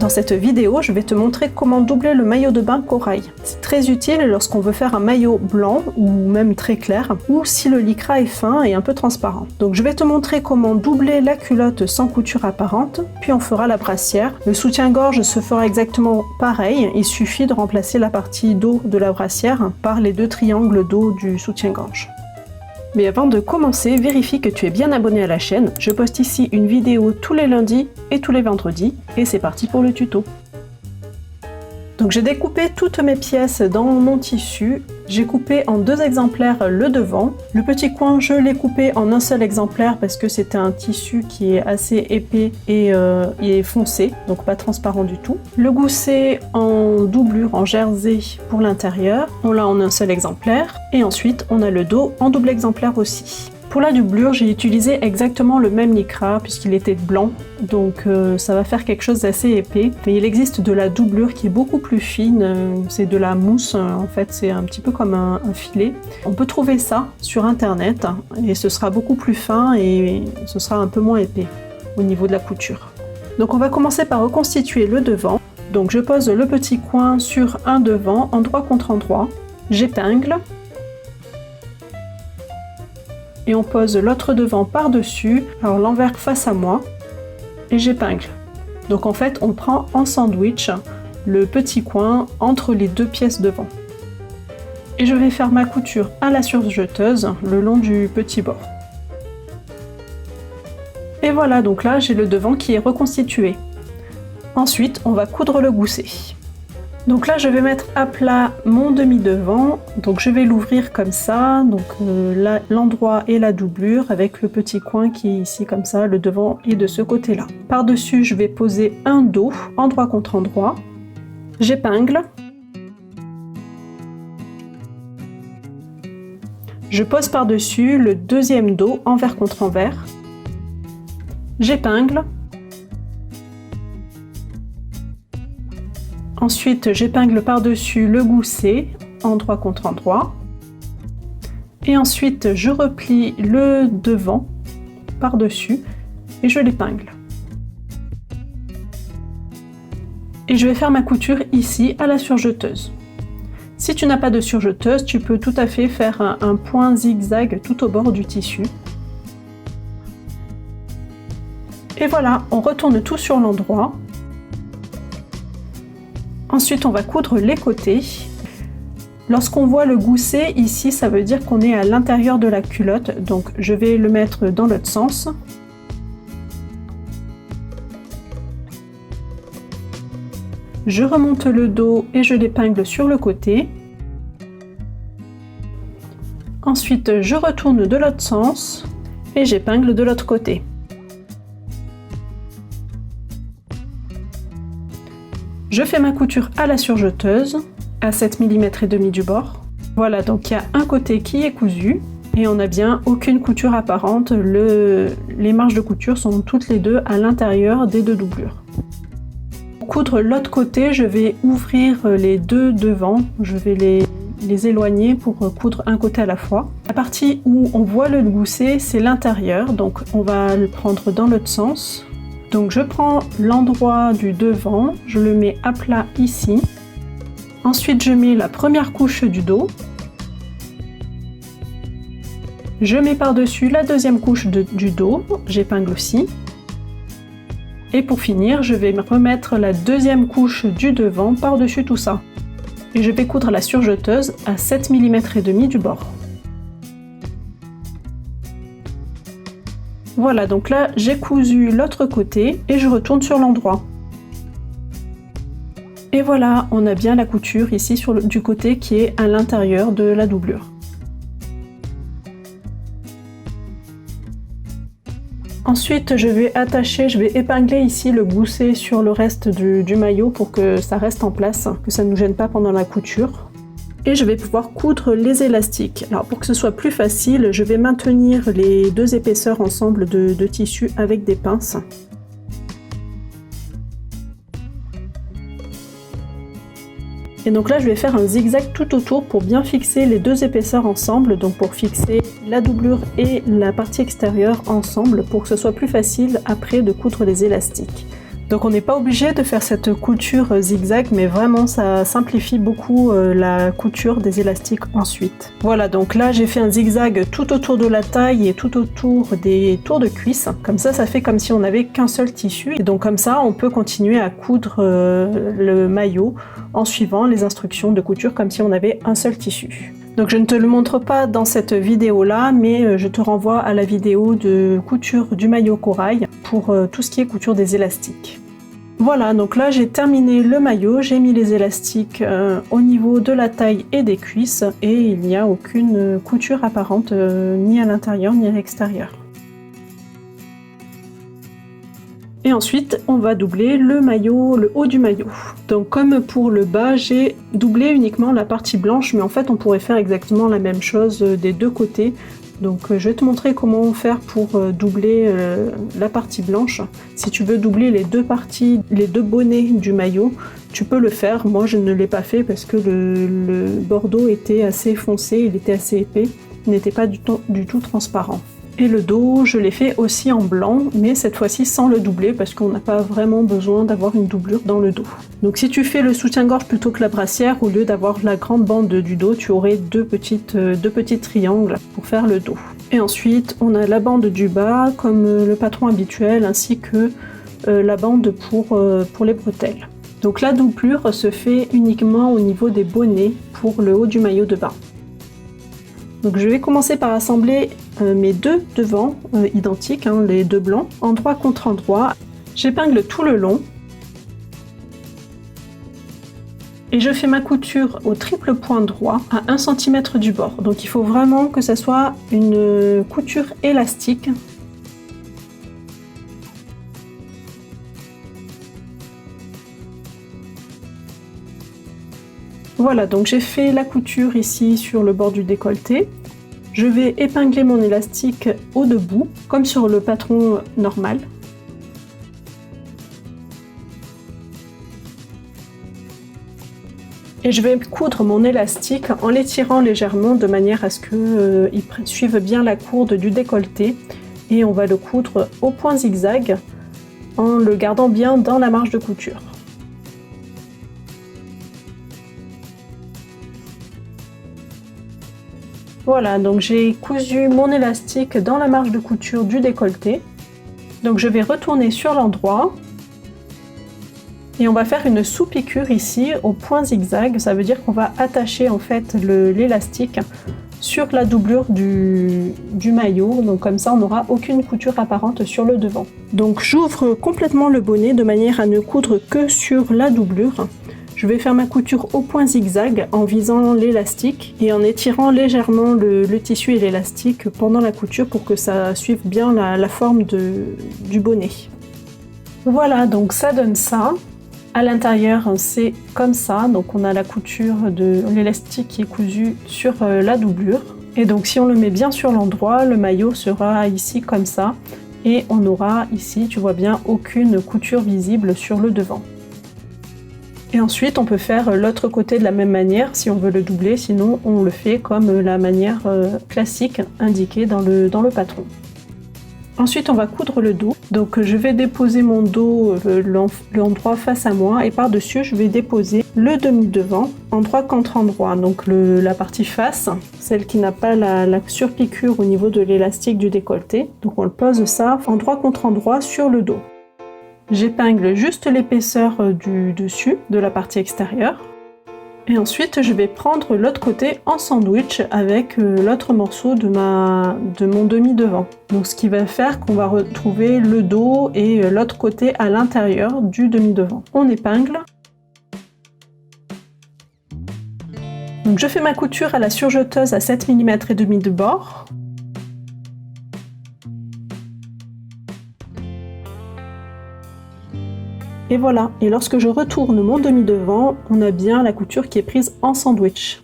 Dans cette vidéo, je vais te montrer comment doubler le maillot de bain corail. C'est très utile lorsqu'on veut faire un maillot blanc ou même très clair, ou si le lycra est fin et un peu transparent. Donc je vais te montrer comment doubler la culotte sans couture apparente, puis on fera la brassière. Le soutien-gorge se fera exactement pareil, il suffit de remplacer la partie dos de la brassière par les deux triangles dos du soutien-gorge. Mais avant de commencer, vérifie que tu es bien abonné à la chaîne. Je poste ici une vidéo tous les lundis et tous les vendredis. Et c'est parti pour le tuto. Donc j'ai découpé toutes mes pièces dans mon tissu. J'ai coupé en 2 exemplaires le devant. Le petit coin, je l'ai coupé en un seul exemplaire parce que c'était un tissu qui est assez épais et il est foncé, donc pas transparent du tout. Le gousset en doublure, en jersey pour l'intérieur. On l'a en un seul exemplaire. Et ensuite, on a le dos en double exemplaire aussi. Pour la doublure, j'ai utilisé exactement le même lycra puisqu'il était blanc, donc ça va faire quelque chose d'assez épais. Mais il existe de la doublure qui est beaucoup plus fine, c'est de la mousse, en fait c'est un petit peu comme un filet. On peut trouver ça sur internet et ce sera beaucoup plus fin et ce sera un peu moins épais au niveau de la couture. Donc on va commencer par reconstituer le devant. Donc je pose le petit coin sur un devant, endroit contre endroit, j'épingle. Et on pose l'autre devant par-dessus, alors l'envers face à moi, et j'épingle. Donc en fait, on prend en sandwich le petit coin entre les 2 pièces devant. Et je vais faire ma couture à la surjeteuse le long du petit bord. Et voilà, donc là j'ai le devant qui est reconstitué. Ensuite, on va coudre le gousset. Donc là, je vais mettre à plat mon demi-devant, donc je vais l'ouvrir comme ça, donc là, l'endroit et la doublure avec le petit coin qui est ici comme ça, le devant est de ce côté-là. Par-dessus, je vais poser un dos, endroit contre endroit, j'épingle, je pose par-dessus le deuxième dos, envers contre envers, j'épingle. Ensuite, j'épingle par-dessus le gousset, endroit contre endroit. Et ensuite, je replie le devant par-dessus et je l'épingle. Et je vais faire ma couture ici à la surjeteuse. Si tu n'as pas de surjeteuse, tu peux tout à fait faire un point zigzag tout au bord du tissu. Et voilà, on retourne tout sur l'endroit. Ensuite, on va coudre les côtés. Lorsqu'on voit le gousset ici, ça veut dire qu'on est à l'intérieur de la culotte. Donc, je vais le mettre dans l'autre sens. Je remonte le dos et je l'épingle sur le côté. Ensuite, je retourne de l'autre sens et j'épingle de l'autre côté. Je fais ma couture à la surjeteuse, à 7 mm et demi du bord. Voilà, donc il y a un côté qui est cousu et on n'a bien aucune couture apparente. Les marges de couture sont toutes les deux à l'intérieur des 2 doublures. Pour coudre l'autre côté, je vais ouvrir les 2 devant, je vais les éloigner pour coudre un côté à la fois. La partie où on voit le gousset, c'est l'intérieur, donc on va le prendre dans l'autre sens. Donc je prends l'endroit du devant, je le mets à plat ici. Ensuite je mets la première couche du dos. Je mets par-dessus la deuxième couche du dos, j'épingle aussi. Et pour finir, je vais remettre la deuxième couche du devant par-dessus tout ça. Et je vais coudre la surjeteuse à 7 mm et demi du bord. Voilà, donc là j'ai cousu l'autre côté et je retourne sur l'endroit. Et voilà, on a bien la couture ici du côté qui est à l'intérieur de la doublure. Ensuite, je vais épingler ici le gousset sur le reste du maillot pour que ça reste en place, que ça ne nous gêne pas pendant la couture. Et je vais pouvoir coudre les élastiques. Alors pour que ce soit plus facile, je vais maintenir les 2 épaisseurs ensemble de tissu avec des pinces. Et donc là je vais faire un zigzag tout autour pour bien fixer les 2 épaisseurs ensemble, donc pour fixer la doublure et la partie extérieure ensemble pour que ce soit plus facile après de coudre les élastiques. Donc on n'est pas obligé de faire cette couture zigzag, mais vraiment ça simplifie beaucoup la couture des élastiques ensuite. Voilà, donc là j'ai fait un zigzag tout autour de la taille et tout autour des tours de cuisse. Comme ça fait comme si on n'avait qu'un seul tissu. Et donc comme ça on peut continuer à coudre le maillot en suivant les instructions de couture comme si on avait un seul tissu. Donc je ne te le montre pas dans cette vidéo là, mais je te renvoie à la vidéo de couture du maillot corail pour tout ce qui est couture des élastiques. Voilà, donc là j'ai terminé le maillot, j'ai mis les élastiques au niveau de la taille et des cuisses et il n'y a aucune couture apparente ni à l'intérieur ni à l'extérieur. Et ensuite, on va doubler le maillot, le haut du maillot. Donc comme pour le bas, j'ai doublé uniquement la partie blanche, mais en fait on pourrait faire exactement la même chose des deux côtés. Donc je vais te montrer comment faire pour doubler la partie blanche. Si tu veux doubler les deux parties, les deux bonnets du maillot, tu peux le faire. Moi je ne l'ai pas fait parce que le bordeaux était assez foncé, il était assez épais, il n'était pas du tout transparent. Et le dos, je l'ai fait aussi en blanc, mais cette fois-ci sans le doubler parce qu'on n'a pas vraiment besoin d'avoir une doublure dans le dos. Donc si tu fais le soutien-gorge plutôt que la brassière, au lieu d'avoir la grande bande du dos, tu aurais deux petits triangles pour faire le dos. Et ensuite, on a la bande du bas comme le patron habituel, ainsi que la bande pour les bretelles. Donc la doublure se fait uniquement au niveau des bonnets pour le haut du maillot de bain. Donc je vais commencer par assembler mes deux devants identiques, les deux blancs, endroit contre endroit. J'épingle tout le long. Et je fais ma couture au triple point droit à 1 cm du bord. Donc il faut vraiment que ça soit une couture élastique. Voilà, donc j'ai fait la couture ici sur le bord du décolleté. Je vais épingler mon élastique au debout, comme sur le patron normal. Et je vais coudre mon élastique en l'étirant légèrement de manière à ce qu'il suive bien la courbe du décolleté. Et on va le coudre au point zigzag en le gardant bien dans la marge de couture. Voilà, donc j'ai cousu mon élastique dans la marge de couture du décolleté. Donc je vais retourner sur l'endroit et on va faire une sous-piqûre ici au point zigzag. Ça veut dire qu'on va attacher en fait l'élastique sur la doublure du maillot. Donc comme ça on n'aura aucune couture apparente sur le devant. Donc j'ouvre complètement le bonnet de manière à ne coudre que sur la doublure. Je vais faire ma couture au point zigzag en visant l'élastique et en étirant légèrement le tissu et l'élastique pendant la couture pour que ça suive bien la forme du bonnet. Voilà, donc ça donne ça. À l'intérieur, c'est comme ça. Donc on a la couture de l'élastique qui est cousu sur la doublure. Et donc si on le met bien sur l'endroit, le maillot sera ici comme ça. Et on aura ici, tu vois bien, aucune couture visible sur le devant. Et ensuite, on peut faire l'autre côté de la même manière si on veut le doubler, sinon on le fait comme la manière classique indiquée dans le patron. Ensuite, on va coudre le dos. Donc je vais déposer mon dos, l'endroit face à moi, et par-dessus, je vais déposer le demi-devant, endroit contre endroit. Donc la partie face, celle qui n'a pas la surpiqûre au niveau de l'élastique du décolleté. Donc on le pose ça, endroit contre endroit sur le dos. J'épingle juste l'épaisseur du dessus, de la partie extérieure. Et ensuite, je vais prendre l'autre côté en sandwich avec l'autre morceau de mon demi-devant. Donc ce qui va faire qu'on va retrouver le dos et l'autre côté à l'intérieur du demi-devant. On épingle. Donc je fais ma couture à la surjeteuse à 7 mm et demi de bord. Et voilà, et lorsque je retourne mon demi-devant, on a bien la couture qui est prise en sandwich.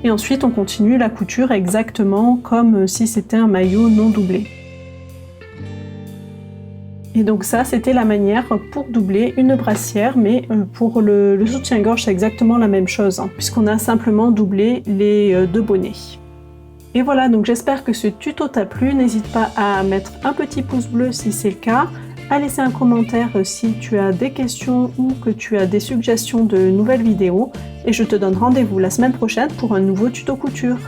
Et ensuite, on continue la couture exactement comme si c'était un maillot non doublé. Et donc ça, c'était la manière pour doubler une brassière, mais pour le soutien-gorge, c'est exactement la même chose, puisqu'on a simplement doublé les deux bonnets. Et voilà, donc j'espère que ce tuto t'a plu. N'hésite pas à mettre un petit pouce bleu si c'est le cas, à laisser un commentaire si tu as des questions ou que tu as des suggestions de nouvelles vidéos. Et je te donne rendez-vous la semaine prochaine pour un nouveau tuto couture.